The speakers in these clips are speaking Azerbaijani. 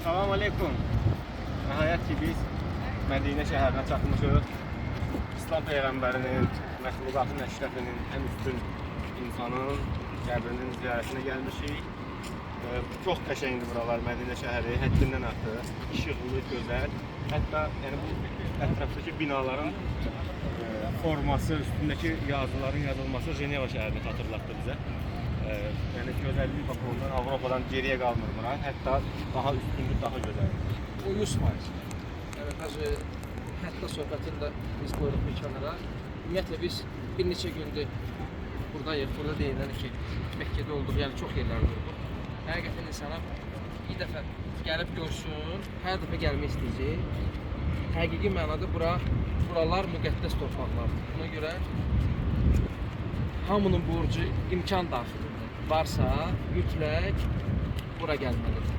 Salam aleykum. Nəhayət ki biz Mədinə şəhərinə çatmışıq. İslam Peyğəmbərinin, məxluqatın əşrəfinin, ən üstün insanın qəbrinin ziyarətinə gəlmişik. Çox qəşəngdir buralar, Mədinə şəhəri, həddindən artıq, işıqlı, gözəl. Hətta yəni, bu ətrafdakı binaların forması, üstündəki yazıların yazılması Jeneva şəhərini xatırlatdı bizə. Yəni gözəllik baxımından Avropadan geriyə qalmır bura. Hətta daha üstünlük, daha gözəldir. O 100%. Evet, hətta söhbətində biz qoyuruq bir kənara. Ümumiyyətlə biz bir neçə gündür buradayıq. Burada deyilən ki, Məkkədə olduq, yəni çox yerlərdə olduq. Həqiqətən insana bir dəfə gəlib görsün, hər dəfə gəlmək istəyəcək. Həqiqi mənada buralar müqəddəs torpaqlardır. Buna görə hamının borcu imkan daxilində varsa, mütləq bura gəlməlidir.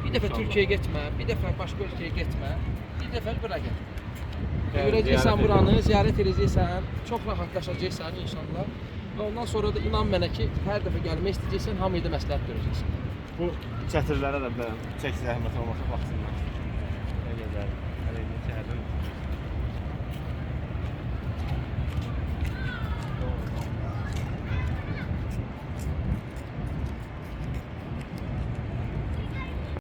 Bir dəfə Türkiyəyə getmə, bir dəfə başqa ölkəyə getmə, bir dəfə bura gəl. Görəcəksən buranı, ziyarət edəcəksən, çox rahatlaşacaqsan inşallah. Və ondan sonra da inan mənə ki, hər dəfə gəlmək istəyəcəksən, hamıya da məsləhət görəcəksən. Bu çətirlərə də çək zəhmət olmasa baxsınlar. Nə gözəl. Hələ şəhərin